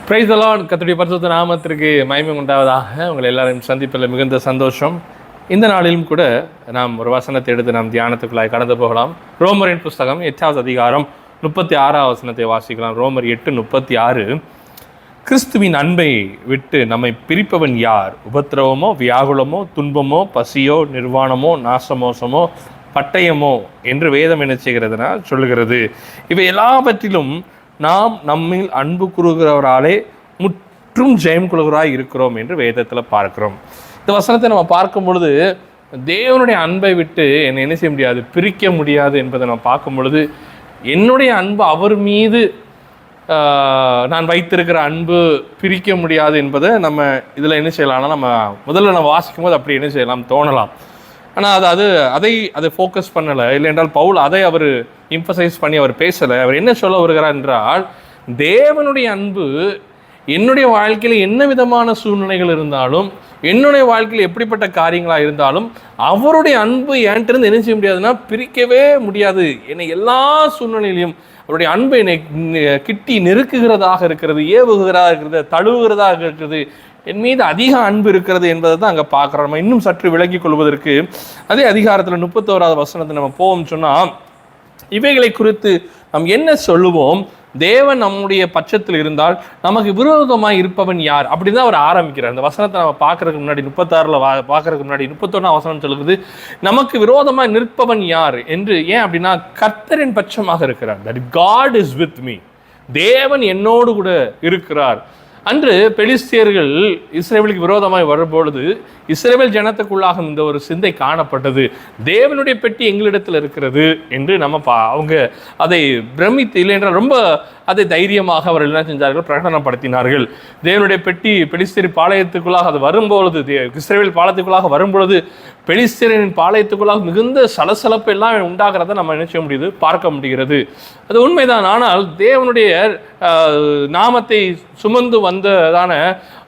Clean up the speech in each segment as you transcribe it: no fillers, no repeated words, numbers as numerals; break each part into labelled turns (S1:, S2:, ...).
S1: Praise the Lord. கர்த்தருடைய பரிசுத்த நாமத்திற்கு மகிமை உண்டாவதாக. உங்களை எல்லாரையும் சந்திப்பதில் மிகுந்த சந்தோஷம். இந்த நாளிலும் கூட நாம் ஒரு வசனத்தை எடுத்து நாம் தியானத்துக்குள்ளாய் கடந்து போகலாம். ரோமரின் புஸ்தகம் 8வது அதிகாரம் 36வது வசனத்தை வாசிக்கலாம். ரோமர் 8:36. கிறிஸ்துவின் அன்பை விட்டு நம்மை பிரிப்பவன் யார்? உபத்திரவமோ, வியாகுலமோ, துன்பமோ, பசியோ, நிர்வாணமோ, நாசமோசமோ, பட்டயமோ என்று வேதம் என்ன செய்கிறதுனா சொல்லுகிறது. இவை எல்லாவற்றிலும் நாம் நம்மில் அன்பு கூறுகிறவராலே முற்றும் ஜெயம் கொள்கிறவராய் இருக்கிறோம் என்று வேதத்தில் பார்க்கிறோம். இந்த வசனத்தை நம்ம பார்க்கும் பொழுது தேவனுடைய அன்பை விட்டு என்னை என்ன செய்ய முடியாது, பிரிக்க முடியாது என்பதை நம்ம பார்க்கும் பொழுது என்னுடைய அன்பு அவர் மீது நான் வைத்திருக்கிற அன்பு பிரிக்க முடியாது என்பதை நம்ம இதில் என்ன செய்யலாம்னா, நம்ம முதல்ல நம்ம வாசிக்கும் போது அப்படி என்ன செய்யலாம் தோணலாம். ஆனால் அதை ஃபோக்கஸ் பண்ணலை. இல்லை என்றால் பவுல் அதை அவர் எம்பசைஸ் பண்ணி அவர் பேசலை. அவர் என்ன சொல்ல வருகிறார் என்றால், தேவனுடைய அன்பு என்னுடைய வாழ்க்கையில் என்ன விதமான சூழ்நிலைகள் இருந்தாலும், என்னுடைய வாழ்க்கையில் எப்படிப்பட்ட காரியங்களாக இருந்தாலும், அவருடைய அன்பு என்கிட்ட என்ன செய்ய முடியாதுன்னா பிரிக்கவே முடியாது. என்னை எல்லா சூழ்நிலையிலையும் அவருடைய அன்பு என்னை கிட்டி நெருக்குகிறதாக இருக்கிறது, ஏவுகிறதாக இருக்கிறது, தழுவுகிறதாக இருக்கிறது, என் மீது அதிக அன்பு இருக்கிறது என்பதை தான் அங்கே பார்க்குறோம். நம்ம இன்னும் சற்று விளங்கி கொள்வதற்கு அதே அதிகாரத்தில் 31வது வசனத்தை நம்ம போவோம் சொன்னால், இவைகளை குறித்து நாம் என்ன சொல்லுவோம்? தேவன் நம்முடைய பட்சத்தில் இருந்தால் நமக்கு விரோதமாக இருப்பவன் யார்? அப்படி தான் அவர் ஆரம்பிக்கிறார். அந்த வசனத்தை நம்ம பார்க்கறதுக்கு முன்னாடி 36ல் பார்க்கறதுக்கு முன்னாடி 31ஆம் வசனம் சொல்லுது, நமக்கு விரோதமாக நிற்பவன் யார் என்று. ஏன் அப்படின்னா, கர்த்தரின் பட்சமாக இருக்கிறார். That God is with me. தேவன் என்னோடு கூட இருக்கிறார். அன்று பெலிஸ்தியர்கள் இஸ்ரவேலுக்கு விரோதமாய் வரும்பொழுது இஸ்ரவேல் ஜனத்துக்குள்ளாக இந்த ஒரு சிந்தை காணப்பட்டது. தேவனுடைய பெட்டி எங்களிடத்தில் இருக்கிறது என்று நம்ம அவங்க அதை பிரமித்து, இல்லை என்றால் ரொம்ப அதை தைரியமாக அவர்கள் என்ன செஞ்சார்கள், பிரகடனப்படுத்தினார்கள். தேவனுடைய பெட்டி பெலிஸ்தியர் பாளையத்துக்குள்ளாக அது வரும்பொழுது, இஸ்ரவேல் பாளையத்துக்குள்ளாக வரும்பொழுது பெலிஸ்தியரின் பாளையத்துக்குள்ளாக மிகுந்த சலசலப்பு எல்லாம் உண்டாகிறத நம்ம என்ன செய்ய முடியுது, பார்க்க முடிகிறது. அது உண்மைதான். ஆனால் தேவனுடைய நாமத்தை சுமந்து வந்ததான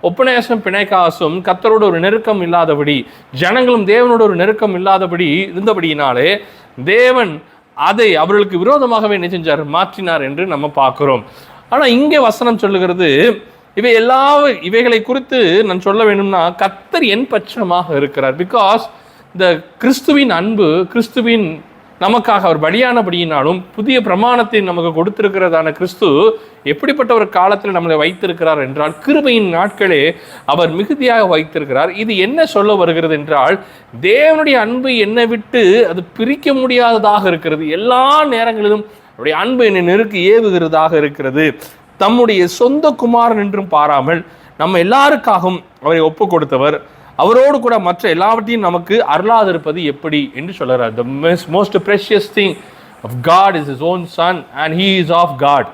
S1: ஒப்பனேசம் பிணைக்காசும் கர்த்தரோடு ஒரு நெருக்கம் இல்லாதபடி, ஜனங்களும் தேவனோட ஒரு நெருக்கம் இல்லாதபடி இருந்தபடியினாலே தேவன் அதை அவர்களுக்கு விரோதமாகவே என்ன செஞ்சார், மாற்றினார் என்று நம்ம பார்க்கிறோம். ஆனால் இங்கே வசனம் சொல்லுகிறது, இவைகளை குறித்து நான் சொல்ல வேண்டும்னா, கர்த்தர் என் பட்சமாக இருக்கிறார். பிகாஸ் இந்த கிறிஸ்துவின் அன்பு, கிறிஸ்துவின் நமக்காக அவர் பலியானபடியினாலும் புதிய பிரமாணத்தை நமக்கு கொடுத்திருக்கிறதான கிறிஸ்து எப்படிப்பட்ட ஒரு காலத்தில் நம்மளை வைத்திருக்கிறார் என்றால், கிருபையின் நாட்களே அவர் மிகுதியாக வைத்திருக்கிறார். இது என்ன சொல்ல வருகிறது என்றால், தேவனுடைய அன்பு என்னை விட்டு அது பிரிக்க முடியாததாக இருக்கிறது. எல்லா நேரங்களிலும் அவருடைய அன்பு என்னை நெருக்கி ஏவுகிறதாக இருக்கிறது. தம்முடைய சொந்த குமாரன் என்றும் பாராமல் நம்ம எல்லாருக்காகவும் அவரை ஒப்பு கொடுத்தவர், அவரோடு கூட மற்ற எல்லாவற்றையும் நமக்கு அருளாதிருப்பது எப்படி என்று சொல்கிறார். The most precious thing of God is his own son and he is of God.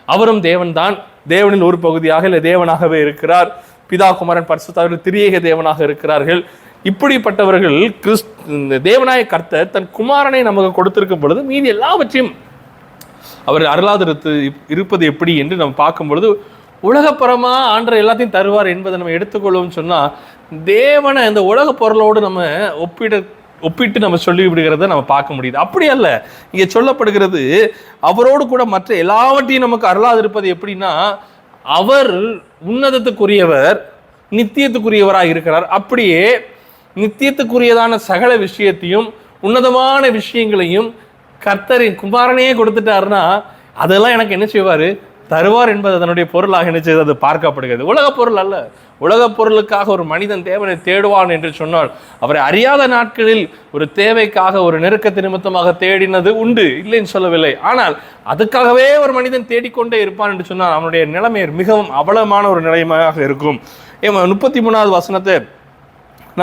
S1: அவரும் தேவன் தான், தேவனின் ஒரு பகுதியாக இல்லை தேவனாகவே இருக்கிறார். பிதா குமாரன் பரிசுத்த திரியேக தேவனாக இருக்கிறார்கள். இப்படிப்பட்டவர்கள் தேவனாய கர்த்தர் தன் குமாரனை நமக்கு கொடுத்திருக்கும் பொழுது மீதி எல்லாவற்றையும் அவர் அருளாதிருத்து இருப்பது எப்படி என்று நம்ம பார்க்கும் பொழுது, உலகப்புறமா ஆண்டர் எல்லாத்தையும் தருவார் என்பதை நம்ம எடுத்துக்கொள்வோம் சொன்னால், தேவனை இந்த உலக பொருளோடு நம்ம ஒப்பிட்டு நம்ம சொல்லி விடுகிறத நம்ம பார்க்க முடியுது. அப்படி அல்ல, இங்கே சொல்லப்படுகிறது அவரோடு கூட மற்ற எல்லாவற்றையும் நமக்கு அருளாதிருப்பது எப்படின்னா, அவர் உன்னதத்துக்குரியவர், நித்தியத்துக்குரியவராக இருக்கிறார். அப்படியே நித்தியத்துக்குரியதான சகல விஷயத்தையும் உன்னதமான விஷயங்களையும் கர்த்தரின் குமாரனையே கொடுத்துட்டாருன்னா அதெல்லாம் எனக்கு என்ன செய்வார், தருவார் என்பது அதனுடைய பொருளாக என்ன செய்து அது பார்க்கப்படுகிறது. உலக பொருள் அல்ல. உலக பொருளுக்காக ஒரு மனிதன் தேவனை தேடுவான் என்று சொன்னால், அவரை அறியாத நாட்களில் ஒரு தேவைக்காக ஒரு நெருக்கத்து நிமித்தமாக தேடினது உண்டு, இல்லைன்னு சொல்லவில்லை. ஆனால் அதுக்காகவே ஒரு மனிதன் தேடிக்கொண்டே இருப்பான் என்று சொன்னால் அவனுடைய நிலைமை மிகவும் அவலமான ஒரு நிலைமையாக இருக்கும். 33வது வசனத்தை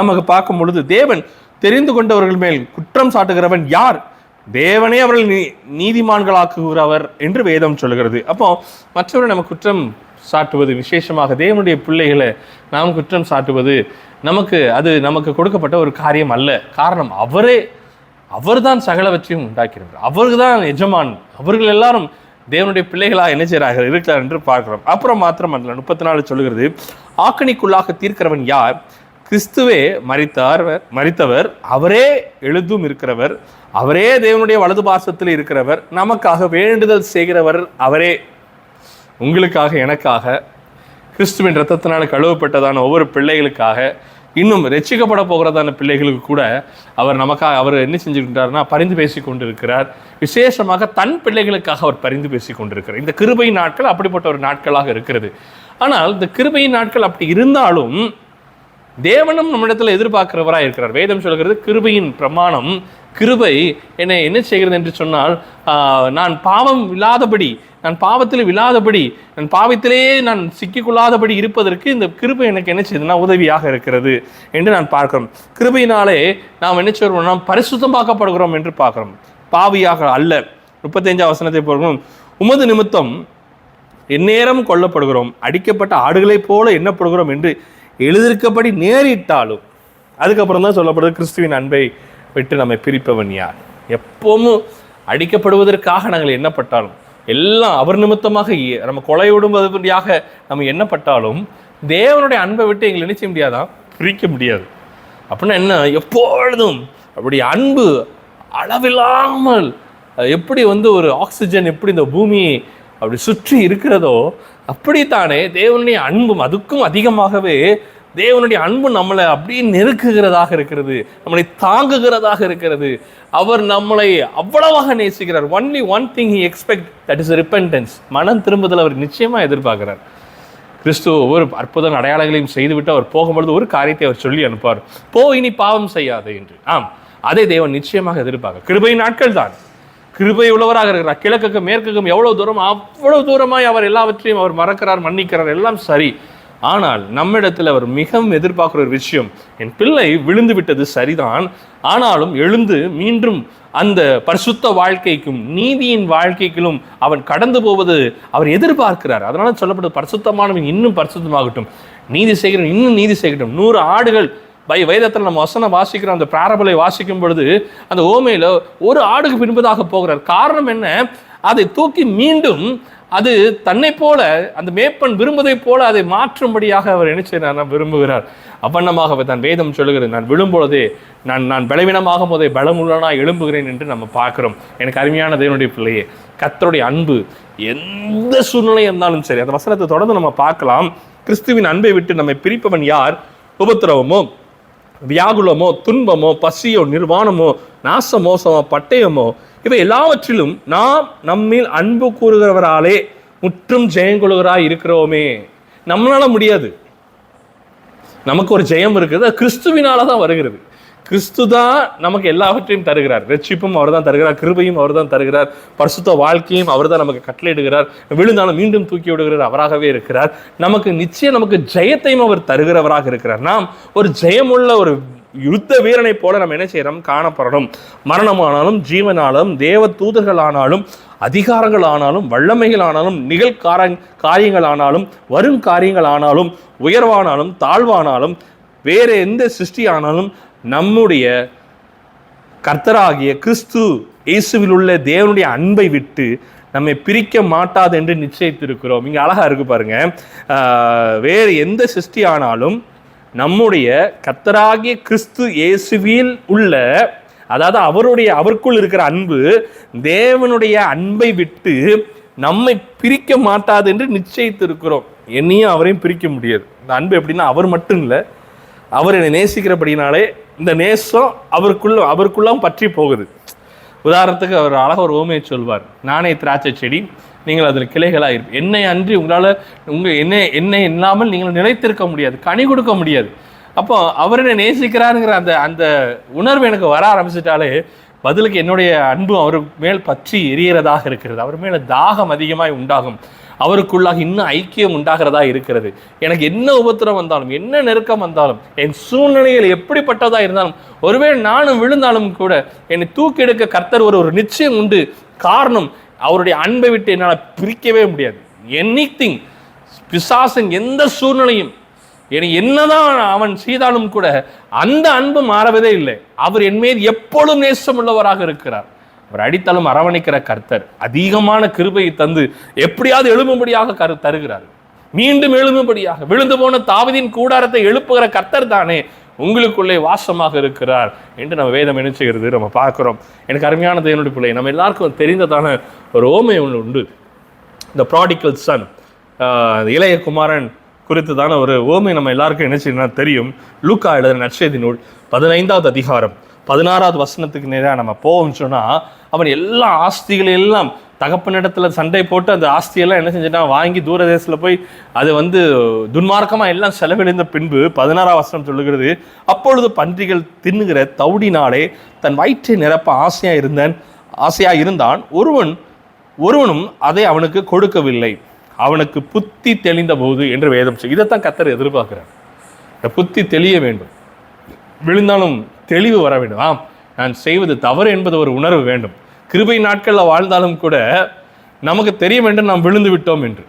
S1: நமக்கு பார்க்கும் பொழுது, தேவன் தெரிந்து கொண்டவர்கள் மேல் குற்றம் சாட்டுகிறவன் யார்? தேவனே அவர்கள் நீதிமான்களாக்குகிறவர் என்று வேதம் சொல்கிறது. அப்போ மற்றவரை நம்ம குற்றம் சாட்டுவது, விசேஷமாக தேவனுடைய பிள்ளைகளை நாம் குற்றம் சாட்டுவது நமக்கு கொடுக்கப்பட்ட ஒரு காரியம் அல்ல. காரணம், அவர்தான் சகலவற்றையும் உண்டாக்கிறார். அவர்தான் எஜமான். அவர்கள் எல்லாரும் தேவனுடைய பிள்ளைகளாக என்ன செய்கிறார்கள், இருக்கிறார் என்று பார்க்கிறோம். அப்புறம் மாத்திரம் அல்ல, 34 சொல்லுகிறது, ஆக்கணிக்குள்ளாக தீர்க்கிறவன் யார்? கிறிஸ்துவே மரித்தவர், அவரே எழுதும் இருக்கிறவர், அவரே தேவனுடைய வலது பாசத்தில் இருக்கிறவர், நமக்காக வேண்டுதல் செய்கிறவர் அவரே. உங்களுக்காக, எனக்காக கிறிஸ்துவின் இரத்தத்தினால் கழுவப்பட்டதான ஒவ்வொரு பிள்ளைகளுக்காக, இன்னும் ரட்சிக்கப்பட போகிறதான பிள்ளைகளுக்கு கூட அவர் நமக்காக அவர் என்ன செஞ்சுக்கிட்டாருன்னா பரிந்து பேசி கொண்டிருக்கிறார். விசேஷமாக தன் பிள்ளைகளுக்காக அவர் பரிந்து பேசி கொண்டிருக்கிறார். இந்த கிருபை நாட்கள் அப்படிப்பட்ட ஒரு நாட்களாக இருக்கிறது. ஆனால் இந்த கிருபை நாட்கள் அப்படி இருந்தாலும் தேவனும் நம்மிடத்தில் எதிர்பார்க்கிறவராக இருக்கிறார். வேதம் சொல்கிறது கிருபையின் பிரமாணம், கிருபை என்னை என்ன செய்கிறது என்று சொன்னால், நான் பாவம் இல்லாதபடி, நான் பாவத்தில் விழாதபடி, நான் பாவத்திலேயே நான் சிக்கிக்கொள்ளாதபடி இருப்பதற்கு இந்த கிருபை எனக்கு என்ன செய்யுதுன்னா உதவியாக இருக்கிறது என்று நான் பார்க்கிறோம். கிருபையினாலே நாம் என்ன செய்கிறோம், நாம் பரிசுத்தமாக்கப்படுகிறோம் என்று பார்க்கிறோம், பாவியாக அல்ல. 35 வசனத்தை போகிறோம், உமது நிமித்தம் எந்நேரம் கொல்லப்படுகிறோம், அடிக்கப்பட்ட ஆடுகளைப் போல எண்ணப்படுகிறோம் என்று எழுதியிருக்கப்படி நேரிட்டாலும். அதுக்கப்புறம் தான் சொல்லப்படுது கிறிஸ்துவின் அன்பை விட்டு நம்மை பிரிப்பவன் யார். எப்பவும் அடிக்கப்படுவதற்காக நாங்கள் எண்ணப்பட்டாலும், எல்லாம் அவர் நிமித்தமாக நம்ம கொலை விடும்படியாக நம்ம எண்ணப்பட்டாலும், தேவனுடைய அன்பை விட்டு எங்களை என்ன செய்ய முடியாதான், பிரிக்க முடியாது. அப்படின்னா என்ன, எப்பொழுதும் அப்படி அன்பு அளவில்லாமல், எப்படி ஒரு ஆக்சிஜன் எப்படி இந்த பூமியை அப்படி சுற்றி இருக்கிறதோ அப்படித்தானே தேவனுடைய அன்பும் அதுக்கும் அதிகமாகவே தேவனுடைய அன்பு நம்மளை அப்படியே நெருக்குகிறதாக இருக்கிறது, நம்மளை தாங்குகிறதாக இருக்கிறது. அவர் நம்மளை அவ்வளவாக நேசிக்கிறார். Only one thing he expect, that is repentance. மனம் திரும்புதல் அவர் நிச்சயமாக எதிர்பார்க்கிறார். கிறிஸ்து ஒவ்வொரு அற்புத அடையாளங்களையும் செய்துவிட்டு அவர் போகும்பொழுது ஒரு காரியத்தை அவர் சொல்லி அனுப்பார், போ இனி பாவம் செய்யாது என்று. ஆம், அதை தேவன் நிச்சயமாக எதிர்பார்க்க. கிருபை நாட்கள் தான், கிருபை உள்ளவராக இருக்கிறார். கிழக்குக்கும் மேற்குக்கும் எவ்வளவு தூரம், அவ்வளவு தூரமாய் அவர் எல்லாவற்றையும் அவர் மறக்கிறார், மன்னிக்கிறார், எல்லாம் சரி. ஆனால் நம்மிடத்தில் அவர் மிகவும் எதிர்பார்க்கிற ஒரு விஷயம், என் பிள்ளை விழுந்து விட்டது சரிதான், ஆனாலும் எழுந்து மீண்டும் அந்த பரிசுத்த வாழ்க்கைக்கும் நீதியின் வாழ்க்கைக்கும் அவன் கடந்து போவது அவர் எதிர்பார்க்கிறார். அதனால சொல்லப்படுது, பரிசுத்தமானவன் இன்னும் பரிசுத்தமாகட்டும், நீதி செய்கிறவன் இன்னும் நீதி செய்யட்டும். 100 ஆடுகள் வேதத்தில் நம்ம வசனம் வாசிக்கிறோம், அந்த பிராரபலை வாசிக்கும் பொழுது அந்த ஓமையில ஒரு ஆடுக்கு பின்பதாக போகிறார். காரணம் என்ன, அதை தூக்கி மீண்டும் அது தன்னை போல அந்த மேப்பன் விரும்புவதை போல அதை மாற்றும்படியாக அவர் என்ன செய்யறார், விரும்புகிறார். அப்பன்னமாகவே தான் வேதம் சொல்லுகிறது, நான் விழும்பொழுதே நான் பலவீனமாகும் போதே பலமுள்ளனா எழும்புகிறேன் என்று நம்ம பார்க்கிறோம். எனக்கு அருமையான தேவனுடைய பிள்ளையே, கர்த்தருடைய அன்பு எந்த சூழ்நிலை இருந்தாலும் சரி, அந்த வசனத்தை தொடர்ந்து நம்ம பார்க்கலாம். கிறிஸ்துவின் அன்பை விட்டு நம்மை பிரிப்பவன் யார்? உபத்திரவமோ, வியாகுலமோ, துன்பமோ, பசியோ, நிர்வாணமோ, நாசமோசமோ, பட்டயமோ, இவை எல்லாவற்றிலும் நாம் நம்மில் அன்பு கூறுகிறவராலே முற்றும் ஜெயங்கொள்கிறாய் இருக்கிறோமே. நம்மளால முடியாது, நமக்கு ஒரு ஜெயம் இருக்குது, கிறிஸ்துவினால தான் வருகிறது. கிறிஸ்து தான் நமக்கு எல்லாவற்றையும் தருகிறார். ரட்சிப்பும் அவர் தான் தருகிறார், கிருபையும் அவர் தான் தருகிறார், பரிசுத்த வாழ்க்கையும் அவர் தான் நமக்கு கட்டளையிடுகிறார். விழுந்தாலும் மீண்டும் தூக்கி விடுகிறார், அவராகவே இருக்கிறார். நமக்கு ஜெயத்தையும் அவர் தருகிறவராக இருக்கிறார். நாம் ஒரு ஜெயமுள்ள ஒரு யுத்த வீரனை போல நம்ம என்ன செய்யறோம், காணப்படணும். மரணமானாலும் ஜீவனாலும் தேவ தூதர்களானாலும் அதிகாரங்கள் ஆனாலும் வல்லமைகள் ஆனாலும் காரியங்கள் ஆனாலும் வரும் காரியங்கள் ஆனாலும் உயர்வானாலும் தாழ்வானாலும் வேற எந்த சிருஷ்டி ஆனாலும் நம்முடைய கர்த்தராகிய கிறிஸ்து இயேசுவில் உள்ள தேவனுடைய அன்பை விட்டு நம்மை பிரிக்க மாட்டாது என்று நிச்சயித்திருக்கிறோம். இங்க அழகா இருக்கு பாருங்க, வேறு எந்த சிருஷ்டி ஆனாலும் நம்முடைய கர்த்தராகிய கிறிஸ்து இயேசுவில் உள்ள, அதாவது அவருக்குள் இருக்கிற அன்பு தேவனுடைய அன்பை விட்டு நம்மை பிரிக்க மாட்டாது என்று நிச்சயித்திருக்கிறோம். என்னையும் அவரையும் பிரிக்க முடியாது. இந்த அன்பு எப்படின்னா, அவர் மட்டும் இல்லை, அவர் என்னை நேசிக்கிறபடினாலே இந்த நேசம் அவருக்குள்ளாம் பற்றி போகுது. உதாரணத்துக்கு அவர் அழகாக ஒரு ஓமையை சொல்வார், நானே திராட்சை செடி, நீங்கள் அதில் கிளைகளாக இருப்பீங்க. என்னை அன்றி உங்களால் என்னை இல்லாமல் நீங்கள் நிலைத்திருக்க முடியாது, கனி கொடுக்க முடியாது. அப்போ அவர் என்னை நேசிக்கிறாருங்கிற அந்த உணர்வு எனக்கு வர ஆரம்பிச்சிட்டாலே பதிலுக்கு என்னுடைய அன்பு அவர் மேல் பற்றி எரியறதாக இருக்கிறது, அவர் மேலே தாகம் அதிகமாக உண்டாகும், அவருக்குள்ளாக இன்னும் ஐக்கியம் உண்டாகிறதா இருக்கிறது. எனக்கு என்ன உபத்திரம் வந்தாலும், என்ன நெருக்கம் வந்தாலும், என் சூழ்நிலைகள் எப்படிப்பட்டதா இருந்தாலும், ஒருவேளை நானும் விழுந்தாலும் கூட என்னை தூக்கி எடுக்க கர்த்தர் ஒரு நிச்சயம் உண்டு. காரணம், அவருடைய அன்பை விட்டு என்னால் பிரிக்கவே முடியாது. எனிதிங், பிசாசின் எந்த சூழ்நிலையும் என்னதான் அவன் செய்தாலும் கூட அந்த அன்பு மாறவதே இல்லை. அவர் என் மீது எப்பொழுதும் நேசம் உள்ளவராக இருக்கிறார். அவர் அடித்தாலும் அரவணைக்கிற கர்த்தர் அதிகமான கிருபையை தந்து எப்படியாவது எழும்பும்படியாக தருகிறார். மீண்டும் எழும்பும்படியாக விழுந்து போன தாவீதின் கூடாரத்தை எழுப்புகிற கர்த்தர் தானே உங்களுக்குள்ளே வாசமாக இருக்கிறார் என்று நம்ம வேதம் நினைச்சுகிறது நம்ம பார்க்கிறோம். எனக்கு அருமையான தேவனுடைய பிள்ளை, நம்ம எல்லாருக்கும் தெரிந்ததான ஒரு ஓமை ஒன்று உண்டு. இந்த ப்ராடிகல் சன், இளைய குமாரன் குறித்துதான ஒரு ஓமை நம்ம எல்லாருக்கும் என்ன செய்யணும் தெரியும். லூக்கா எழுதின நற்செய்தி நூல் 15வது அதிகாரம் 16வது வசனத்துக்கு நேராக நம்ம போவோம்னு சொன்னால், அவன் எல்லா ஆஸ்திகளையும் எல்லாம் தகப்பனிடத்துல சண்டை போட்டு அந்த ஆஸ்தியெல்லாம் என்ன செஞ்சுட்டான், வாங்கி தூரதேசத்தில் போய் அது துன்மார்க்கமாக எல்லாம் செலவழிந்த பின்பு 16ஆம் வசனம் சொல்லுகிறது, அப்பொழுது பன்றிகள் தின்னுகிற தவுடினாலே தன் வயிற்றை நிரப்ப ஆசையாக இருந்தான். ஒருவனும் அதை அவனுக்கு கொடுக்கவில்லை. அவனுக்கு புத்தி தெளிந்த போது என்று வேதம் செய்யும். இதைத்தான் கர்த்தர் எதிர்பார்க்கிறார். புத்தி தெளிய வேண்டும், விழுந்தாலும் தெளிவு வர வேண்டும். நான் செய்வது தவறு என்பது ஒரு உணர்வு வேண்டும். கிருபை நாட்களில் வாழ்ந்தாலும் கூட நமக்கு தெரிய வேண்டும் நாம் விழுந்து விட்டோம் என்று,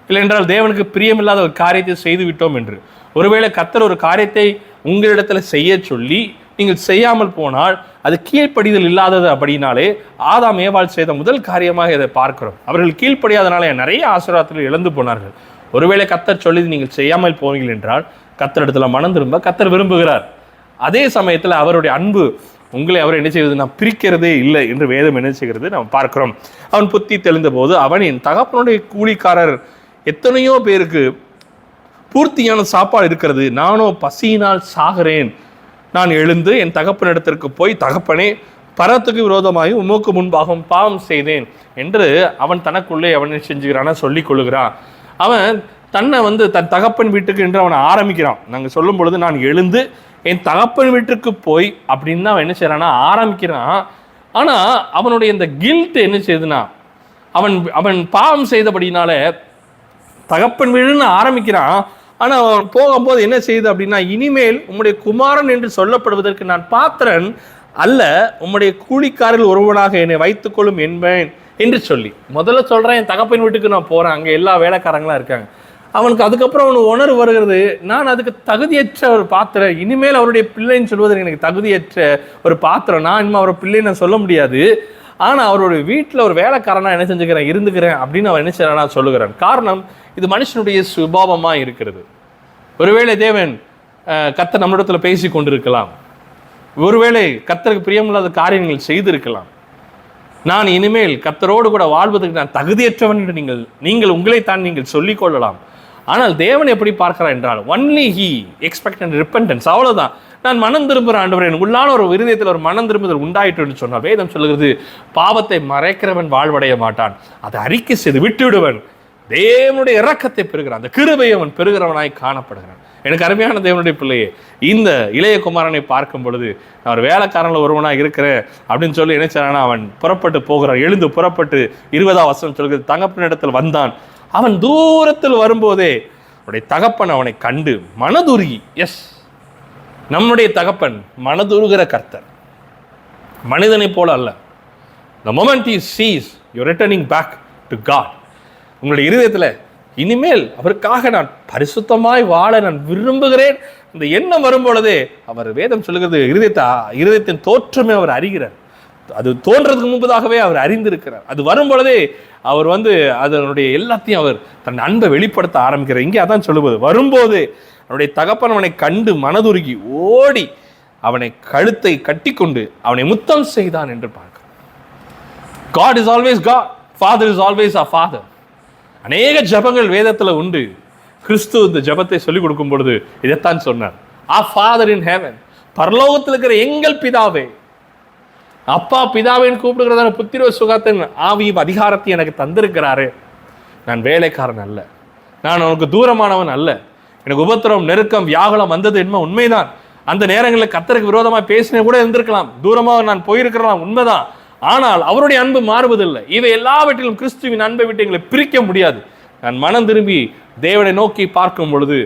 S1: இல்லை என்றால் தேவனுக்கு பிரியமில்லாத ஒரு காரியத்தை செய்து விட்டோம் என்று. ஒருவேளை கர்த்தர் ஒரு காரியத்தை உங்களிடத்தில் செய்ய சொல்லி நீங்கள் செய்யாமல் போனால் அது கீழ்ப்படிதல் இல்லாதது. அப்படின்னாலே ஆதாம் ஏவாள் செய்த முதல் காரியமாக இதை பார்க்கிறோம். அவர்கள் கீழ்ப்படியாதனாலே நிறைய ஆசீர்வாதத்தில் இழந்து போனார்கள். ஒருவேளை கர்த்தர் சொல்லி நீங்கள் செய்யாமல் போவீர்கள் என்றால் கர்த்தரிடத்தில் மனம் திரும்ப கர்த்தர் விரும்புகிறார். அதே சமயத்தில் அவருடைய அன்பு உங்களை அவர் என்ன செய்வது, நான் பிரிக்கிறதே இல்லை என்று வேதம் என்ன செய்கிறது நாம் பார்க்கிறோம். அவன் புத்தி தெளிந்த போது அவனின் தகப்பனுடைய கூலிக்காரர் எத்தனையோ பேருக்கு பூர்த்தியான சாப்பாடு இருக்கிறது, நானோ பசியினால் சாகிறேன். நான் எழுந்து என் தகப்பனிடத்திற்கு போய், தகப்பனே, பரத்துக்கு விரோதமாகி உமக்கு முன்பாகவும் பாவம் செய்தேன் என்று அவன் தனக்குள்ளே அவனை செஞ்சுக்கிறான சொல்லிக் கொள்ளுகிறான். அவன் தன்னை தன் தகப்பன் வீட்டுக்கு என்று அவனை ஆரம்பிக்கிறான். நாங்கள் சொல்லும் பொழுது நான் எழுந்து என் தகப்பன் வீட்டுக்கு போய் அப்படின்னு தான் அவன் என்ன செய்யறான்னா ஆரம்பிக்கிறான். ஆனால் அவனுடைய இந்த கில்ட் என்ன செய்யுதுன்னா, அவன் பாவம் செய்தபடினால தகப்பன் வீடுன்னு ஆரம்பிக்கிறான். ஆனால் அவன் போகும்போது என்ன செய்யுது அப்படின்னா, இனிமேல் உம்முடைய குமாரன் என்று சொல்லப்படுவதற்கு நான் பாத்திரன் அல்ல, உம்முடைய கூலிக்காரில் ஒருவனாக என்னை வைத்துக்கொள்ளும் என்பேன் என்று சொல்லி முதல்ல சொல்கிறேன். என் தகப்பன் வீட்டுக்கு நான் போகிறேன், அங்கே எல்லா வேலைக்காரங்களாம் இருக்காங்க. அவனுக்கு அதுக்கப்புறம் அவனுக்கு உணர்வு வருகிறது, நான் அதுக்கு தகுதியற்ற ஒரு பாத்திரம், இனிமேல் அவருடைய பிள்ளைன்னு சொல்வதற்கு எனக்கு தகுதியற்ற ஒரு பாத்திரம், நான் இனிமேல் அவரை பிள்ளைன்னு சொல்ல முடியாது. ஆனால் அவருடைய வீட்டில் ஒரு வேலைக்காரனா என்ன செஞ்சுக்கிறேன், இருந்துக்கிறேன் அப்படின்னு அவன் என்ன செய்யறானா சொல்லுகிறான். காரணம், இது மனுஷனுடைய சுபாவமாக இருக்கிறது. ஒருவேளை தேவன் கர்த்தர் நம்மிடத்தில் பேசி கொண்டிருக்கலாம், ஒருவேளை கர்த்தருக்கு பிரியமில்லாத காரியங்கள் செய்திருக்கலாம். நான் இனிமேல் கர்த்தரோடு கூட வாழ்வதற்கு நான் தகுதியற்றவன் என்று நீங்கள் உங்களைத்தான் நீங்கள் சொல்லிக் கொள்ளலாம். ஆனால் தேவன் எப்படி பார்க்கிறார் என்றால், only he expect and repentance. அவ்வளோதான். நான் மனம் திரும்புகிறேன் ஆண்டவரே, எனக்கு உள்ளான ஒரு இருதயத்தில் ஒரு மனம் திரும்புதல் உண்டாயிட்டு என்று சொன்னால் வேதம் சொல்லுகிறது, பாவத்தை மறைக்கிறவன் வாழ்வடைய மாட்டான், அதை அறிக்கை செய்து விட்டுவிடுவன் தேவனுடைய இரக்கத்தை பெறுகிறான், அந்த கிருபையை அவன் பெறுகிறவனாய் காணப்படுகிறான். எனக்கு அருமையான தேவனுடைய பிள்ளையே, இந்த இளைய குமாரனை பார்க்கும் பொழுது நான் ஒரு வேலைக்காரனில் ஒருவனாக இருக்கிறேன் அப்படின்னு சொல்லி என்ன செய்யறானா, அவன் புறப்பட்டு போகிறான். எழுந்து புறப்பட்டு 20ஆம் வசனம் சொல்கிறது, தகப்பனிடத்தில் வந்தான். அவன் தூரத்தில் வரும்போதே அவனுடைய தகப்பன் அவனை கண்டு மனதுருகி, எஸ், நம்முடைய தகப்பன் மனதுருகிற கர்த்தர், மனிதனை போல அல்ல. The moment he sees you returning back to God, உங்களுடைய இருதயத்தில் இனிமேல் அவருக்காக நான் பரிசுத்தமாய் வாழ நான் விரும்புகிறேன் இந்த எண்ணம் வரும்பொழுதே, அவர் வேதம் சொல்லுகிறது, இருதயத்தின் தோற்றமே அவர் அறிகிறார். அது தோன்றதுக்கு முன்பதாகவே அவர் அறிந்திருக்கிறார். அது வரும்பொழுதே அவர் அதனுடைய எல்லாத்தையும் அவர் தன் அன்பை வெளிப்படுத்த ஆரம்பிக்கிறார். இங்கே அதான் சொல்லுவது, வரும்போது அவனுடைய தகப்பன் அவனை கண்டு மனதுருகி ஓடி அவனை கழுத்தை கட்டி கொண்டு அவனை முத்தம் செய்தான் என்று பார்க்கிறோம். God is always God, Father is always our Father. அநேக ஜபங்கள் வேதத்தில் உண்டு. கிறிஸ்து இந்த ஜபத்தை சொல்லிக் கொடுக்கும் பொழுது இதைத்தான் சொன்னார், Our Father in heaven, பரலோகத்தில் இருக்கிற எங்கள் பிதாவே. அப்பா பிதாவேன்னு கூப்பிடுகிறதான புத்திர சுகத்தின் ஆவியும் அதிகாரத்தையும் எனக்கு தந்திருக்கிறாரு. நான் வேலைக்காரன் அல்ல, நான் அவனுக்கு தூரமானவன் அல்ல. எனக்கு உபத்திரம், நெருக்கம், வியாகுலம் வந்தது என்பது உண்மைதான். அந்த நேரங்களில் கர்த்தருக்கு விரோதமாக பேசினே கூட இருந்திருக்கலாம், தூரமாக நான் போயிருக்கலாம், உண்மைதான். ஆனால் அவருடைய அன்பு மாறுவதில்லை. இவை எல்லாவற்றிலும் கிறிஸ்துவின் அன்பை விட்டு எங்களை பிரிக்க முடியாது. நான் மனம் திரும்பி தேவனை நோக்கி பார்க்கும் பொழுது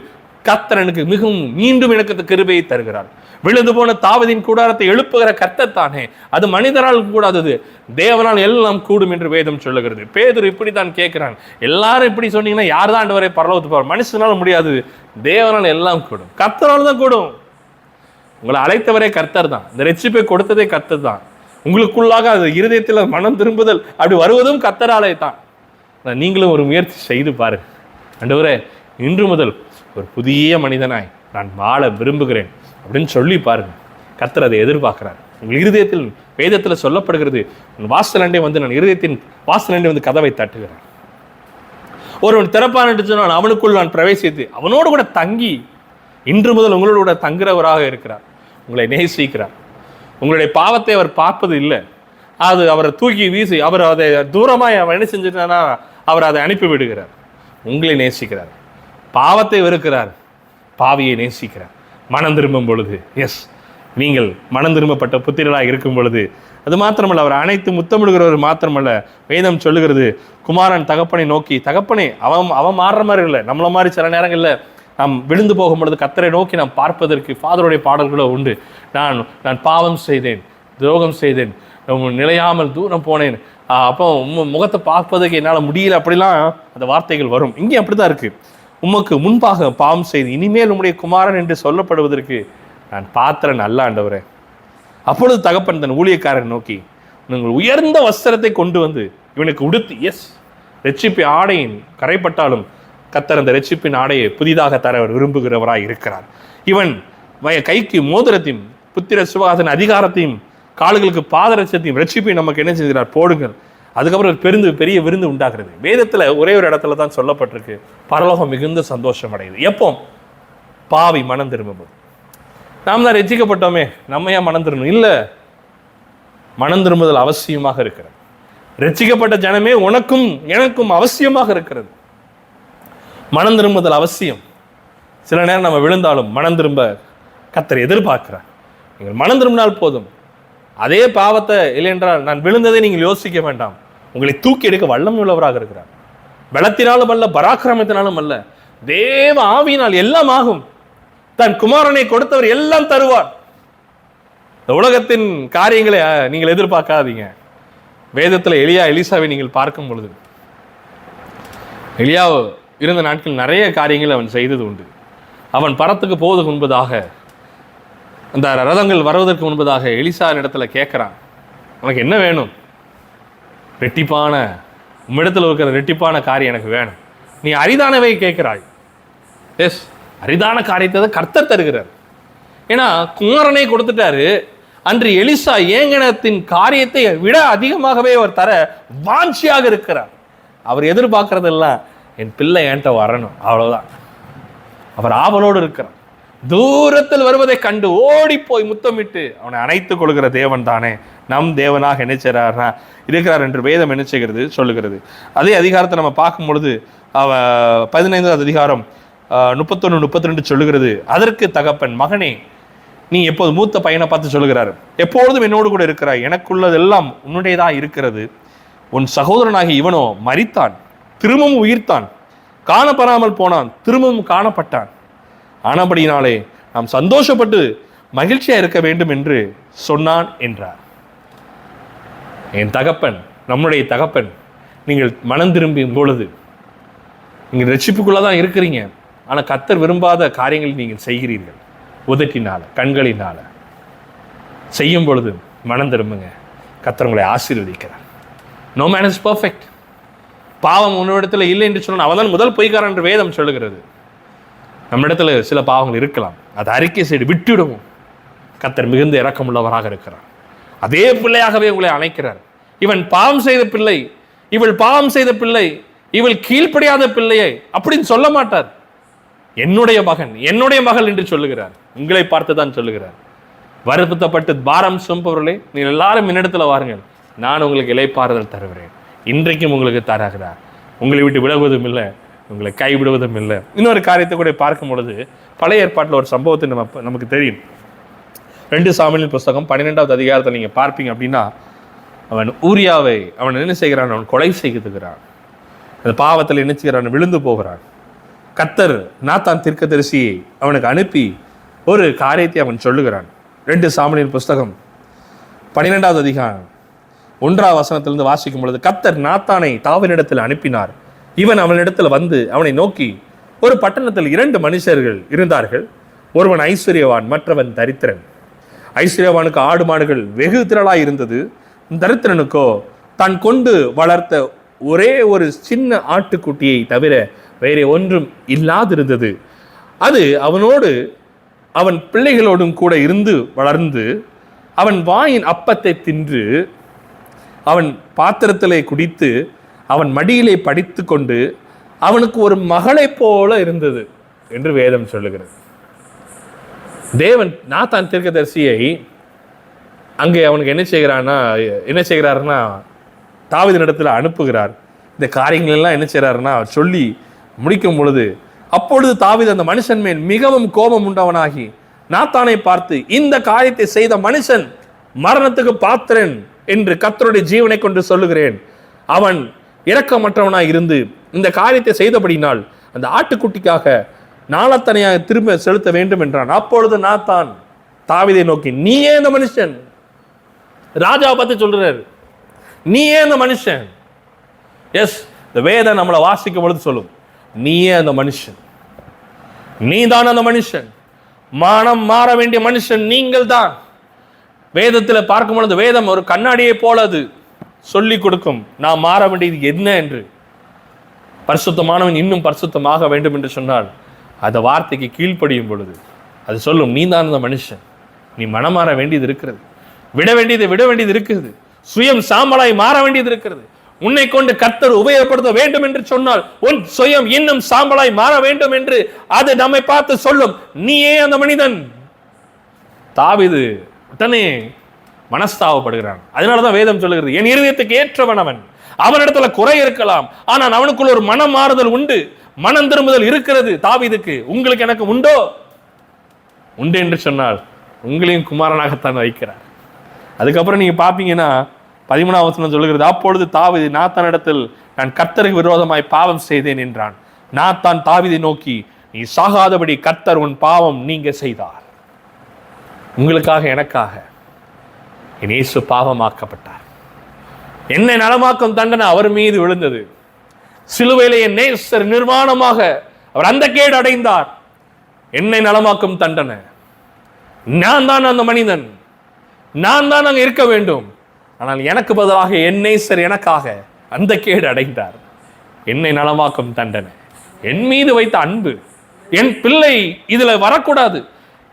S1: கர்த்தர் எனக்கு மிகவும் மீண்டும் எனக்கு கிருபையை தருகிறார். விழுந்து போன தாவீதின் கூடாரத்தை எழுப்புகிற கர்த்தர் தானே, அது மனிதரால் கூடாதது, தேவனால் எல்லாம் கூடும் என்று வேதம் சொல்லுகிறது. பேதுரு இப்படித்தான் கேட்கிறான், எல்லாரும் இப்படி சொன்னீங்கன்னா யார் தான் ஆண்டவரே பரலோகத்துக்கு போவார்? மனுஷனால முடியாது, தேவனால் எல்லாம் கூடும், கர்த்தரால் தான் கூடும். உங்களை அழைத்தவரே கர்த்தர் தான், இந்த ரட்சிப்பை கொடுத்ததே கர்த்தர் தான். உங்களுக்குள்ளாக அது இருதயத்தில் மனம் திரும்புதல் அப்படி வருவதும் கர்த்தராலே தான். நீங்களும் ஒரு முயற்சி செய்து பாருங்க, ஆண்டவரே இன்று முதல் ஒரு புதிய மனிதனாய் நான் வாழ விரும்புகிறேன் அப்படின்னு சொல்லி பாருங்க. கர்த்தர் அதை எதிர்பார்க்கிறார். உங்கள் இருதயத்தில் வேதத்தில் சொல்லப்படுகிறது, வாசலண்டே நான் இருதயத்தின் வாசலண்டே கதவை தட்டுகிறேன். ஒருவன் திறப்பான் என்று சொன்னால் அவனுக்குள் நான் பிரவேசித்து அவனோடு கூட தங்கி இன்று முதல் உங்களோடு கூட தங்குறவராக இருக்கிறார். உங்களை நேசிக்கிறார். உங்களுடைய பாவத்தை அவர் பார்ப்பது இல்லை. அது அவரை தூக்கி வீசி அவர் அதை தூரமாக அவர் என்ன செஞ்சுட்டானா அவர் அதை அனுப்பி விடுகிறார். உங்களை நேசிக்கிறார். பாவத்தை வெறுக்கிறார், பாவியை நேசிக்கிறார். மனம் திரும்பும் பொழுது நீங்கள் மனம் திரும்பப்பட்ட புத்திரராக இருக்கும் பொழுது அது மாத்திரமல்ல, அவர் அனைத்து முத்தமிடுகிறவர் மாத்திரமல்ல, வேதம் சொல்லுகிறது குமாரன் தகப்பனை நோக்கி, தகப்பனே அவன் மாறுற மாதிரி இல்லை, நம்மள மாதிரி சில நேரங்களில் நாம் விழுந்து போகும் பொழுது கர்த்தரை நோக்கி நாம் பார்ப்பதற்கு ஃபாதருடைய பாடல்களோ உண்டு. நான் பாவம் செய்தேன், துரோகம் செய்தேன், நிலையாமல் தூரம் போனேன், அப்போ முகத்தை பார்ப்பதற்கு என்னால் முடியல, அப்படிலாம் அந்த வார்த்தைகள் வரும். இங்கே அப்படிதான் இருக்கு. உமக்கு முன்பாக பாவம் செய்து இனிமேல் உம்முடைய குமாரன் என்று சொல்லப்படுவதற்கு நான் பாத்திரன் அல்ல ஆண்டவரே. அப்பொழுது தகப்பன் தன் ஊழியக்காரன் நோக்கி, நீங்கள் உயர்ந்த வஸ்திரத்தை கொண்டு வந்து இவனுக்கு உடுத்தி, ரட்சிப்பு ஆடையின் கரைப்பட்டாலும் கர்த்தர் அந்த ரட்சிப்பின் ஆடையை புதிதாக தர அவர் விரும்புகிறவராய் இருக்கிறார். இவன் கைக்கு மோதிரத்தையும் புத்திர சுவாசன அதிகாரத்தையும் கால்களுக்கு பாதரட்சத்தையும் ரட்சிப்பையும் நமக்கு என்ன செய்கிறார் போடுங்கள். அதுக்கப்புறம் பெரிய விருந்து உண்டாகிறது. வேதத்தில் ஒரே ஒரு இடத்துல தான் சொல்லப்பட்டிருக்கு, பரலோகம் மிகுந்த சந்தோஷம் அடையுது. எப்போ? பாவி மனம் திரும்பும்போது. நாம் தான் ரட்சிக்கப்பட்டோமே, நம்ம ஏன் மனம் திரும்பணும்? இல்லை, மனம் திரும்புதல் அவசியமாக இருக்கிறது. ரட்சிக்கப்பட்ட ஜனமே உனக்கும் எனக்கும் அவசியமாக இருக்கிறது. மனம் திரும்புதல் அவசியம். சில நேரம் நம்ம விழுந்தாலும் மனம் திரும்ப கர்த்தர் எதிர்பார்க்கிறார். நீங்கள் மனம் திரும்பினால் போதும். அதே பாவத்தை இல்லை என்றால் நான் விழுந்ததை நீங்கள் யோசிக்க வேண்டாம். உங்களை தூக்கி எடுக்க வல்லமை உள்ளவராக இருக்கிறார். பலத்தினாலும் அல்ல, பராக்கிரமத்தினாலும் அல்ல, தேவ ஆவியினால் எல்லாம் ஆகும். தன் குமாரனை கொடுத்தவர் எல்லாம் தருவார். இந்த உலகத்தின் காரியங்களை நீங்கள் எதிர்பார்க்காதீங்க. வேதத்தில் எலிசாவை நீங்கள் பார்க்கும் பொழுது, எலியா இருந்த நாட்கள் நிறைய காரியங்கள் அவன் செய்தது உண்டு. அவன் பரத்துக்கு போவதற்கு முன்பதாக, அந்த ரதங்கள் வருவதற்கு முன்பதாக எலிசா இடத்துல கேட்குறான், உனக்கு என்ன வேணும்? ரெட்டிப்பான உம்மிடத்தில் இருக்கிற ரெட்டிப்பான காரியம் எனக்கு வேணும். நீ அரிதானவை கேட்கிறாய். அரிதான காரியத்தை கர்த்தர் தருகிறார். ஏன்னா குமாரனை கொடுத்துட்டாரு. அன்று எலிசா ஏங்கனத்தின் காரியத்தை விட அதிகமாகவே அவர் தர வாஞ்சியாக இருக்கிறார். அவர் எதிர்பார்க்கறதெல்லாம் என் பிள்ளை என்கிட்ட வரணும், அவ்வளவுதான். அவர் ஆவலோடு இருக்கிறார். தூரத்தில் வருவதை கண்டு ஓடி போய் முத்தமிட்டு அவனை அணைத்துக் கொள்கிற தேவன் தானே நம் தேவனாக என்ன செய்றார்னா இருக்கிறார் என்று வேதம் என்ன செய்கிறது சொல்லுகிறது. அதே அதிகாரத்தை நம்ம பார்க்கும் பொழுது 15வது அதிகாரம் 31-32 சொல்லுகிறது. அதற்கு தகப்பன், மகனே, நீ எப்போது மூத்த பையனை பார்த்து சொல்லுகிறார், எப்பொழுதும் என்னோடு கூட இருக்கிறாய், எனக்குள்ளதெல்லாம் உன்னுடையதா இருக்கிறது. உன் சகோதரனாகி இவனோ மரித்தான், திரும்பவும் உயிர்த்தான், காணப்படாமல் போனான், திரும்பவும் காணப்பட்டான். ஆனபடினாலே நாம் சந்தோஷப்பட்டு மகிழ்ச்சியா இருக்க வேண்டும் என்று சொன்னான் என்றார். என் தகப்பன், நம்முடைய தகப்பன், நீங்கள் மனம் திரும்பும் பொழுது நீங்கள் ரட்சிப்புக்குள்ளதான் இருக்கிறீங்க. ஆனால் கர்த்தர் விரும்பாத காரியங்களை நீங்கள் செய்கிறீர்கள். உதட்டினால, கண்களினால செய்யும் பொழுது மனம் திரும்புங்க. கர்த்தர் உங்களை ஆசீர்வதிக்கிறார். No man is perfect. பாவம் உன்னிடத்தில் இல்லை என்று சொன்னால் அவன் தான் முதல் பொய்க்காரன் என்று வேதம் சொல்லுகிறது. நம்மிடத்துல சில பாவங்கள் இருக்கலாம், அதை அறிக்கை செய்து விட்டுவிடுவோம். கர்த்தர் மிகுந்த இரக்கமுள்ளவராக இருக்கிறார். அதே பிள்ளையாகவே உங்களை அணைக்கிறார். இவன் பாவம் செய்த பிள்ளை, இவள் பாவம் செய்த பிள்ளை, இவள் கீழ்ப்படியாத பிள்ளையை அப்படின்னு சொல்ல மாட்டார். என்னுடைய மகன், என்னுடைய மகள் என்று சொல்லுகிறார். உங்களை பார்த்து தான் சொல்லுகிறார். வருத்தப்பட்டு பாரம் சுமப்பவர்களே, நீங்கள் எல்லாரும் என்னிடத்துல வாருங்கள், நான் உங்களுக்கு இளைப்பாறுதல் தருகிறேன். இன்றைக்கும் உங்களுக்கு தருகிறார். உங்களை விட்டு விலகுவதும் இல்லை, உங்களை கைவிடுவதும் இல்லை. இன்னொரு காரியத்தை கூட பார்க்கும் பொழுது பழைய ஏற்பாட்டில் ஒரு சம்பவத்தை நமக்கு தெரியும். 2 சாமுவேல் புஸ்தகம் 12வது அதிகாரத்தை நீங்கள் பார்ப்பீங்க அப்படின்னா, அவன் ஊரியாவை அவன் என்ன செய்கிறான்? அவன் கொலை செய்கிறான். அந்த பாவத்தில் என்ன செய்கிறான்? விழுந்து போகிறான். கர்த்தர் நாத்தான் தீர்க்கதரிசியை அவனுக்கு அனுப்பி ஒரு காரியத்தை அவன் சொல்லுகிறான். 2 சாமுவேல் புஸ்தகம் 12வது அதிகாரம் 1ஆம் வசனத்திலிருந்து வாசிக்கும் பொழுது, கர்த்தர் நாத்தானை தாவீதினிடத்தில் அனுப்பினார். இவன் அவனிடத்தில் வந்து அவனை நோக்கி, ஒரு பட்டணத்தில் 2 மனுஷர்கள் இருந்தார்கள். ஒருவன் ஐஸ்வர்யவான், மற்றவன் தரித்திரன். ஐஸ்வர்யவானுக்கு ஆடு மாடுகள் வெகு திரளாய் இருந்தது. தரித்திரனுக்கோ தான் கொண்டு வளர்த்த ஒரே ஒரு சின்ன ஆட்டுக்குட்டியை தவிர வேறே ஒன்றும் இல்லாதிருந்தது. அது அவனோடு அவன் பிள்ளைகளோடும் கூட இருந்து வளர்ந்து அவன் வாயின் அப்பத்தை தின்று அவன் பாத்திரத்திலே குடித்து அவன் மடியிலே படித்து கொண்டு அவனுக்கு ஒரு மகளை போல இருந்தது என்று வேதம் சொல்லுகிறது. தேவன் நாத்தான் தீர்க்கதரிசியை அங்கே அவனுக்கு என்ன செய்கிறாருன்னா தாவீதினிடத்துல அனுப்புகிறார். இந்த காரியங்கள் எல்லாம் என்ன செய்யறாருன்னா சொல்லி முடிக்கும் பொழுது, அப்பொழுது தாவீது அந்த மனுஷன் மேல் மிகவும் கோபம் உண்டவனாகி நாத்தானை பார்த்து, இந்த காரியத்தை செய்த மனுஷன் மரணத்துக்கு பாத்திரன் என்று கர்த்தருடைய ஜீவனை கொண்டு சொல்லுகிறேன். அவன் இரக்கமற்றவனாய் இருந்து இந்த காரியத்தை செய்தபடினால் அந்த ஆட்டுக்குட்டிக்காக நாளத்தனையாக திரும்ப செலுத்த வேண்டும் என்றான். அப்பொழுது நாத்தான் தாவீதை நோக்கி, நீயே இந்த மனுஷன். ராஜாவை பத்தி சொல்றாரு, நீயே அந்த மனுஷன். எஸ், இந்த வேதம் நம்மளை வாசிக்கும் பொழுது சொல்லும், நீயே அந்த மனுஷன், நீதான் அந்த மனுஷன், மனம் மாற வேண்டிய மனுஷன் நீங்கள் தான். வேதத்தில் பார்க்கும் பொழுது வேதம் ஒரு கண்ணாடியை போல அது சொல்லி கொடுக்கும் நாம் மாற வேண்டியது என்ன என்று. பரிசுத்தமானவன் இன்னும் பரிசுத்தமாக வேண்டும் என்று சொன்னால் அந்த வார்த்தைக்கு கீழ்ப்படியும் பொழுது அது சொல்லும், நீ தான் அந்த மனுஷன், நீ மனம் மாற வேண்டியது இருக்கிறது, விட வேண்டியது இருக்கிறது, சுயம் சாம்பலாய் மாற வேண்டியது இருக்கிறது. உன்னை கொண்டு கர்த்தர் உபயோகப்படுத்த வேண்டும் என்று சொன்னால் உன் சுயம் இன்னும் சாம்பலாய் மாற வேண்டும் என்று அது நம்மை பார்த்து சொல்லும், நீயே அந்த மனிதன். தாவீது உடனே மனஸ்தாபப்படுகிறான். அதனாலதான் வேதம் சொல்லுகிறது, என் இருதயத்துக்கு ஏற்றவன் அவன், அவனிடத்துல குறை இருக்கலாம், ஆனால் அவனுக்குள்ள ஒரு மனம் மாறுதல் உண்டு, மனம் திரும்புதல் இருக்கிறது. தாவீதுக்கு உங்களுக்கு எனக்கு உண்டோ? உண்டு என்று சொன்னால் உங்களையும் குமாரனாகத்தான் வைக்கிறார். அதுக்கப்புறம் நீங்க பாப்பீங்கன்னா 13ஆம் வசனம் சொல்லுகிறது, அப்பொழுது தாவீது நாத்தானிடத்தில், நான் கர்த்தருக்கு விரோதமாய் பாவம் செய்தேன் என்றான். நாத்தான் தாவீதை நோக்கி, நீ சாகாதபடி கர்த்தர் உன் பாவம் நீங்க செய்தார். உங்களுக்காக எனக்காக என் இயேசு பாவமாக்கப்பட்டார். என்னை நலமாக்கும் தண்டனை அவர் மீது விழுந்தது. சிலுவையிலே என் நேசர் நிர்வாணமாக அவர் அந்த கேடு அடைந்தார். என்னை நலமாக்கும் தண்டனை. நான் தான் அந்த மனிதன், நான் தான் அங்க இருக்க வேண்டும். ஆனால் எனக்கு பதிலாக என் நேசர் எனக்காக அந்த கேடு அடைந்தார். என்னை நலமாக்கும் தண்டனை, என் மீது வைத்த அன்பு. என் பிள்ளை இதுல வரக்கூடாது,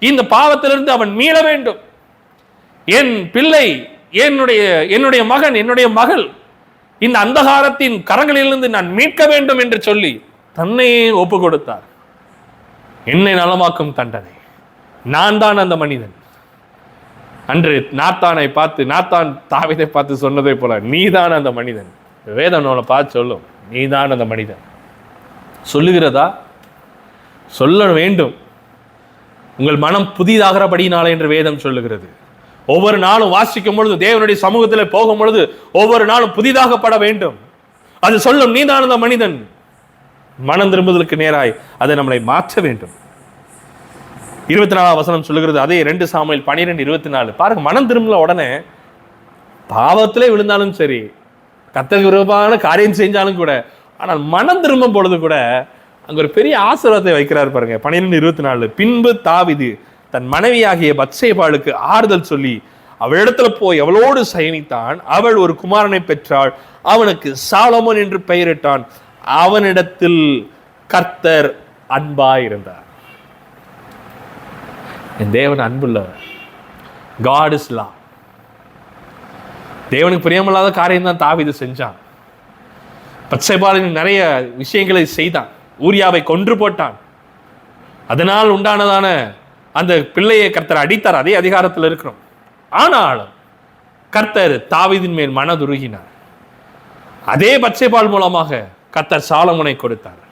S1: இந்த பாவத்திலிருந்து அவன் மீள வேண்டும். என் பிள்ளை, என்னுடைய மகன், என்னுடைய மகள் இந்த அந்தகாரத்தின் கரங்களிலிருந்து நான் மீட்க வேண்டும் என்று சொல்லி தன்னையே ஒப்பு கொடுத்தார். என்னை நலமாக்கும் தண்டனை. நான் தான் அந்த மனிதன். அன்று நாத்தான் தாவீதை பார்த்து சொன்னதை போல, நீதான் அந்த மனிதன். வேதம் நம்மளை பார்த்து சொல்லும், நீதான் அந்த மனிதன். சொல்லுகிறதா? சொல்ல வேண்டும். உங்கள் மனம் புதிதாகிறபடினாலே என்று வேதம் சொல்லுகிறது. ஒவ்வொரு நாளும் வாசிக்கும் பொழுது, தேவனுடைய சமூகத்தில் போகும் பொழுது ஒவ்வொரு நாளும் புதிதாகப்பட வேண்டும். அது சொல்லும், நீதான் அந்த மனிதன். மனம் திரும்புதலுக்கு நேராய் அதை நம்மளை மாற்ற வேண்டும். 24ஆம் வசனம் சொல்லுகிறது, அதே 2 சாமுவேல் 12:24. பாருங்க, மனம் திரும்பல உடனே பாவத்திலே விழுந்தாலும் சரி, கர்த்தருக்கு விரோதமான காரியம் செஞ்சாலும் கூட, ஆனால் மனம் திரும்பும் பொழுது கூட அங்க ஒரு பெரிய ஆசீர்வாதத்தை வைக்கிறார் பாருங்க. 12:24. பின்பு தாவீது தன் மனைவியாகிய பத்சேபாளுக்கு ஆறுதல் சொல்லி அவளிடத்துல போய் அவளோடு சயனித்தான். அவள் ஒரு குமாரனை பெற்றாள், அவனுக்கு சாலமோன் என்று பெயரிட்டான். அவனிடத்தில் கர்த்தர் அன்பாயிருந்தார். என் தேவன் அன்புள்ளவர். God is love. தேவனுக்கு பிரியமில்லாத காரியம் தான் தாவீது செஞ்சான். பத்சேபாளின் நிறைய விஷயங்களை செய்தான். ஊரியாவை கொன்று போட்டான். அதனால் உண்டானதான அந்த பிள்ளையை கர்த்தர் அடித்தார். அதே அதிகாரத்தில் இருக்கிறோம். ஆனாலும் கர்த்தர் தாவீதின் மேல் மனதுருகினார். அதே பத்சேபாள் மூலமாக கர்த்தர் சாலமோனை கொடுத்தார்.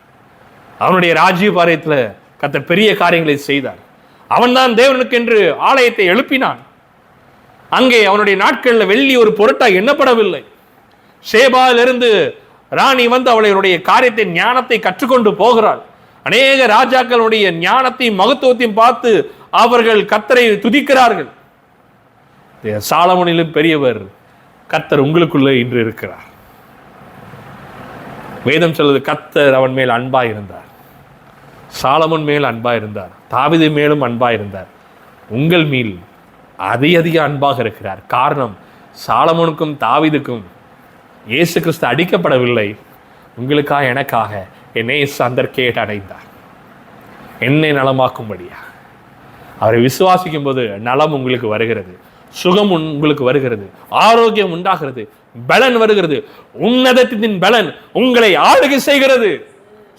S1: அவனுடைய ராஜ்ய பாரியத்தில் கர்த்தர் பெரிய காரியங்களை செய்தார். அவன்தான் தேவனுக்கு என்று ஆலயத்தை எழுப்பினான். அங்கே அவனுடைய நாட்களில் வெள்ளி ஒரு பொருட்டாக எண்ணப்படவில்லை. ஷேபாலிருந்து ராணி வந்து அவளுடைய காரியத்தை, ஞானத்தை கற்றுக்கொண்டு போகிறாள். அநேக ராஜாக்களுடைய ஞானத்தையும் மகத்துவத்தையும் பார்த்து அவர்கள் கர்த்தரை துதிக்கிறார்கள். சாலமோனிலும் பெரியவர் கர்த்தர் உங்களுக்குள்ளே இன்று இருக்கிறார். வேதம் சொல்வது, கர்த்தர் அவன் மேல் அன்பாய் இருந்தார். சாலமோன் மேல் அன்பாய் இருந்தார். தாவீது மேலும் அன்பாய் இருந்தார். உங்கள் மேல் அதிக அன்பாக இருக்கிறார். காரணம், சாலமோனுக்கும் தாவீதுக்கும் இயேசு கிறிஸ்து அடிக்கப்படவில்லை. உங்களுக்காக எனக்காக என்னை அந்த கேட்டு அடைந்தார். என்னை நலமாக்கும்படியா. அவரை விசுவாசிக்கும் போது நலம் உங்களுக்கு வருகிறது, சுகம் உங்களுக்கு வருகிறது, ஆரோக்கியம் உண்டாகிறது, பலன் வருகிறது. உன்னதத்தின் பலன் உங்களை ஆளுகை செய்கிறது.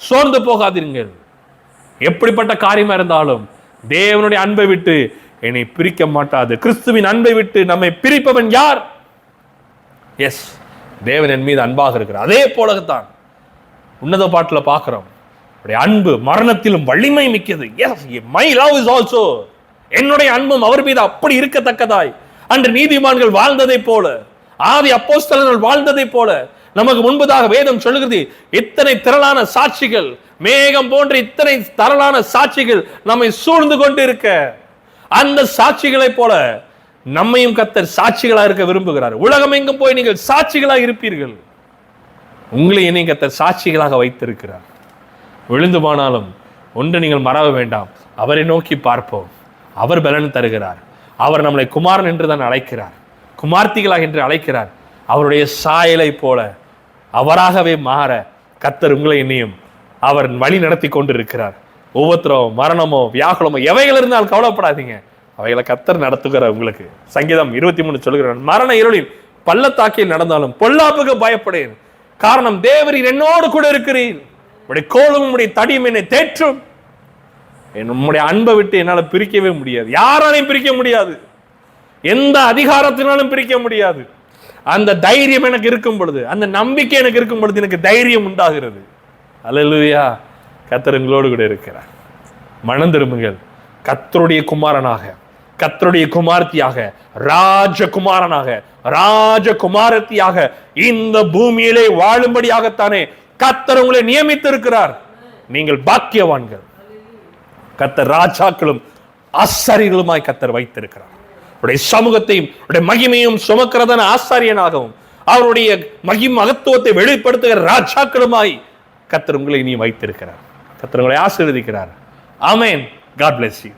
S1: சோர்ந்து போகாதீர்கள். எப்படிப்பட்ட காரியமா இருந்தாலும் தேவனுடைய அன்பை விட்டு என்னை பிரிக்க மாட்டாது. கிறிஸ்துவின் அன்பை விட்டு நம்மை பிரிப்பவன் யார்? எஸ், தேவன் என் மீது அன்பாக இருக்கிறார். அதே போலத்தான் உன்னத பாட்டில் பார்க்கிறோம், அன்பு மரணத்திலும் வலிமை மிக்கது. Yes, my love is also, என்னுடைய அன்பும் அவர் மீது அப்படி இருக்கத்தக்கதாய் அன்று நீதிமான்கள் வாழ்ந்ததை போல, ஆதி அப்போஸ்தலர்கள் வாழ்ந்ததை போல நமக்கு முன்பதாக வேதம் சொல்லுகிறது. இத்தனை திரளான சாட்சிகள், மேகம் போன்ற இத்தனை திரளான சாட்சிகள் நம்மை சூழ்ந்து கொண்டு இருக்க, அந்த சாட்சிகளை போல நம்மையும் கர்த்தர் சாட்சிகளா இருக்க விரும்புகிறார். உலகம் எங்கும் போய் நீங்கள் சாட்சிகளாக இருப்பீர்கள். உங்களை என்னை கர்த்தர் சாட்சிகளாக வைத்திருக்கிறார். விழுந்து போனாலும் ஒன்று நீங்கள் மறவ வேண்டாம், அவரை நோக்கி பார்ப்போம். அவர் பலன் தருகிறார். அவர் நம்மளை குமாரன் என்று தான் அழைக்கிறார், குமார்த்திகளாக என்று அழைக்கிறார். அவருடைய சாயலை போல அவராகவே மாற கர்த்தர் உங்களை என்னையும் அவர் வழி நடத்தி கொண்டிருக்கிறார். ஒவ்வொருத்தரும் மரணமோ வியாகுலமோ எவைகள் இருந்தால் கவலைப்படாதீங்க, அவைகளை கர்த்தர் நடத்துகிறார் உங்களுக்கு. சங்கீதம் 23 சொல்லுகிறார், மரண இருளின் பள்ளத்தாக்கில் நடந்தாலும் பொல்லாப்புக்கு பயப்படேன், காரணம் தேவரீர் என்னோடு கூட இருக்கிறீர், உடைய கோலும் உடைய தடியும் என்னை தேற்றும். நம்முடைய அன்பை விட்டு என்னால் பிரிக்கவே முடியாது, யாராலையும் பிரிக்க முடியாது, எந்த அதிகாரத்தினாலும் பிரிக்க முடியாது. அந்த தைரியம் எனக்கு இருக்கும் பொழுது, அந்த நம்பிக்கை எனக்கு இருக்கும் பொழுது எனக்கு தைரியம் உண்டாகிறது. அல்லேலூயா, கர்த்தர் உங்களோடு கூட இருக்கிறார். மனம் திரும்புங்கள். கர்த்தருடைய குமாரனாக, கர்த்தருடைய குமாரத்தியாக, ராஜகுமாரனாக, ராஜகுமாரத்தியாக இந்த பூமியிலே வாழும்படியாகத்தானே கர்த்தர் உங்களை நியமித்திருக்கிறார். நீங்கள் பாக்கியவான்கள். கர்த்தர் ராஜாக்களும் ஆசாரியர்களுமாய் கர்த்தர் வைத்திருக்கிறார். அவருடைய சமூகத்தையும் அவருடைய மகிமையும் சுமக்கிறதான ஆசாரியனாகவும் அவருடைய மகத்துவத்தை வெளிப்படுத்துகிற ராஜாக்களுமாய் கர்த்தர் உங்களை நீ வைத்திருக்கிறார். கர்த்தர் உங்களை ஆசீர்வதிக்கிறார். ஆமென். God bless you.